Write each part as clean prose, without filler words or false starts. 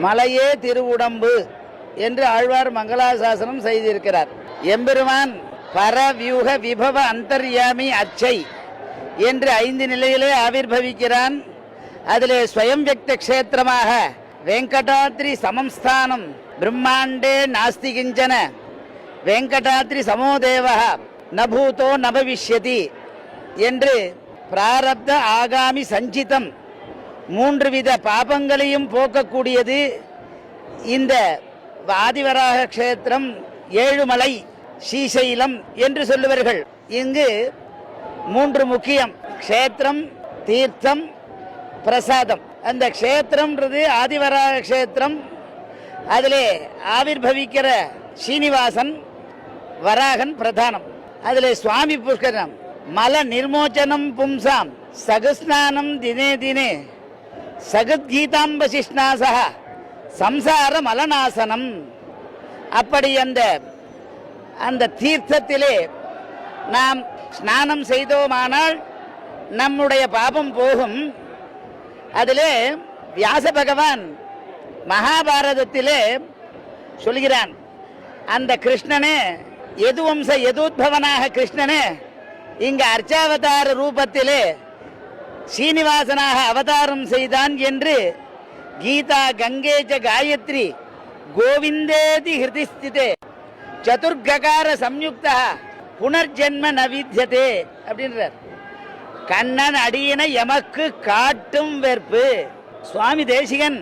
மலையே திருவுடம்பு என்று ஆழ்வார் மங்களாசாசனம் செய்திருக்கிறார். எம்பெருமான் பரவியூக விபவ அந்தர்யாமி அச்சை என்று 5 நிலையிலே ஆவிர்பவிக்கிறான். அதிலே ஸ்வயம் வியக்த க்ஷேத்திரமாக வெங்கடாத்ரி சமம்ஸ்தானம் பிரம்மாண்டே நாஸ்தி கிஞ்சன வெங்கடாத்ரி சமோதேவ நபூதோ நபவிஷ்யதி என்று பிராரப்த ஆகாமி சஞ்சிதம் 3 வித பாபங்களையும் போக்கக்கூடியது இந்த ஆதிவராக க்ஷேத்திரம். 7 மலை ஸ்ரீசைலம் என்று சொல்லுவார்கள். இங்கு 3 முக்கியம்: க்ஷேத்திரம், தீர்த்தம், பிரசாதம். அந்த க்ஷேத்திரம்ன்றது ஆதிவராக க்ஷேத்திரம். அதிலே ஆவிர்பவிக்கிற ஸ்ரீனிவாசன் வராகன் பிரதானம். அதிலே சுவாமி புஷ்கரம் மல நிர்மோச்சனம் பும்சாம் சகஸ்நானம் தினே தினே சகத்கீதாம்பசிஷ்ணாசா சம்சார மலநாசனம். அப்படி அந்த தீர்த்தத்திலே நாம் ஸ்நானம் செய்தோமானால் நம்முடைய பாபம் போகும். அதிலே வியாச பகவான் மகாபாரதத்திலே சொல்கிறான், அந்த கிருஷ்ணனே யதுவம்ச யதுத்பவனாக கிருஷ்ணனே இங்கு அர்ச்சாவதார ரூபத்திலே சீனிவாசனாக அவதாரம் செய்தான் என்று கீதா கங்கேஜ காயத்ரி கோவிந்தேதி ஹிருதிஸ்திதே சதுர்ககார சம்யுக்தா புனர்ஜென்ம நவித்யதே அப்படின்றார். கண்ணன் அடியினை எமக்கு காட்டும் வெறுப்பு. சுவாமி தேசிகன்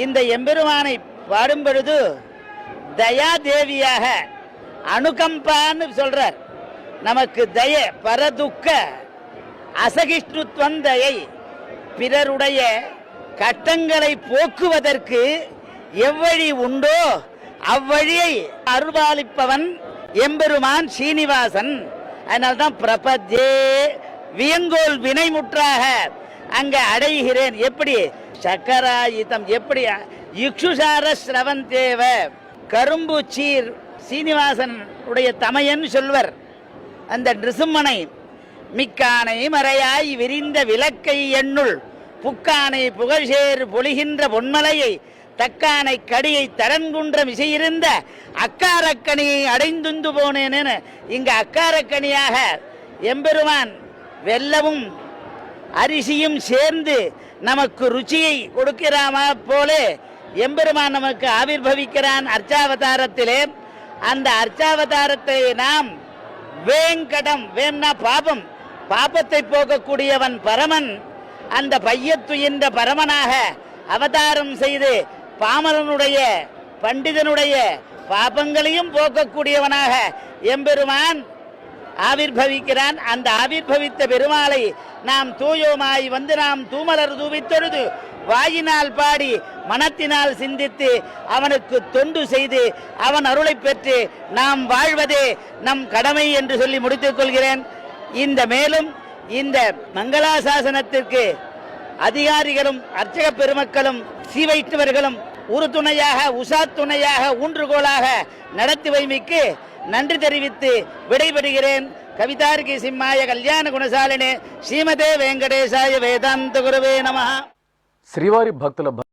இந்த எம்பெருமானை பாடும் பொழுது தயா தேவியாக அனுகம்பான்னு சொல்றார். நமக்கு தய பரதுக்க அசகிஷ்ணுத்வம் தயை, பிறருடைய கட்டங்களை போக்குவதற்கு எவ்வழி உண்டோ அவ்வழியை அருள்பாலிப்பவன் எம்பெருமான் சீனிவாசன். அதனால்தான் பிரபத்யே வியங்கோல் வினைமுற்றாக அங்க அடைகிறேன். எப்படி சக்கராயுதம், எப்படி இக்ஷுசார ஸ்ரவந்தேவ, கரும்பு சீர் சீனிவாசன் உடைய தமையன் சொல்வர். அந்த நிருசிம்மனை மிக்கானை மறையாய் விரிந்த விளக்கை எண்ணுள் புக்கானை புகழ்சேர் பொழிகின்ற பொன்மலையை தக்கானை கடியை தரன்குன்ற மிசையிருந்த அக்காரக்கனியை அடைந்துந்து போனேன்னு இங்க அக்காரக்கனியாக எம்பெருமான் வெல்லமும் அரிசியும் சேர்ந்து நமக்கு ருச்சியை கொடுக்கிறாமா போலே எம்பெருமான் நமக்கு ஆவிர்பவிக்கிறான் அர்ச்சாவதாரத்திலே. அந்த அர்ச்சாவதாரத்தை நாம் வேங்கடம், வேன்னா பாபம், பாபத்தை போக்கக்கூடியவன் பரமன். அந்த பையத்துயின்ற பரமனாக அவதாரம் செய்து பாமரனுடைய பண்டிதனுடைய பாபங்களையும் போக்கக்கூடியவனாக எம்பெருமான் ஆவிர்பவிக்கிறான். அந்த ஆவிர்பவித்த பெருமாளை நாம் தூயோமாய் வந்து நாம் தூமலர் தூவித்தொழுது வாயினால் பாடி மனத்தினால் சிந்தித்து அவனுக்கு தொண்டு செய்து அவன் அருளை பெற்று நாம் வாழ்வதே நம் கடமை என்று சொல்லி முடித்துக் கொள்கிறேன். மேலும் இந்த மங்களாசாசனத்திற்கு அதிகாரிகளும் அர்ச்சக பெருமக்களும் சீவைஷ்ணவர்களும் உறுதுணையாக உசாத்துணையாக ஊன்றுகோலாக நடத்தி வைமிக்கு நன்றி தெரிவித்து விடைபெறுகிறேன். கவிதார்கி சிம்மாய கல்யாண குணசாலினே ஸ்ரீமதே வெங்கடேசாய வேதாந்த குருவே நமஹ. శ్రీవారి భక్తుల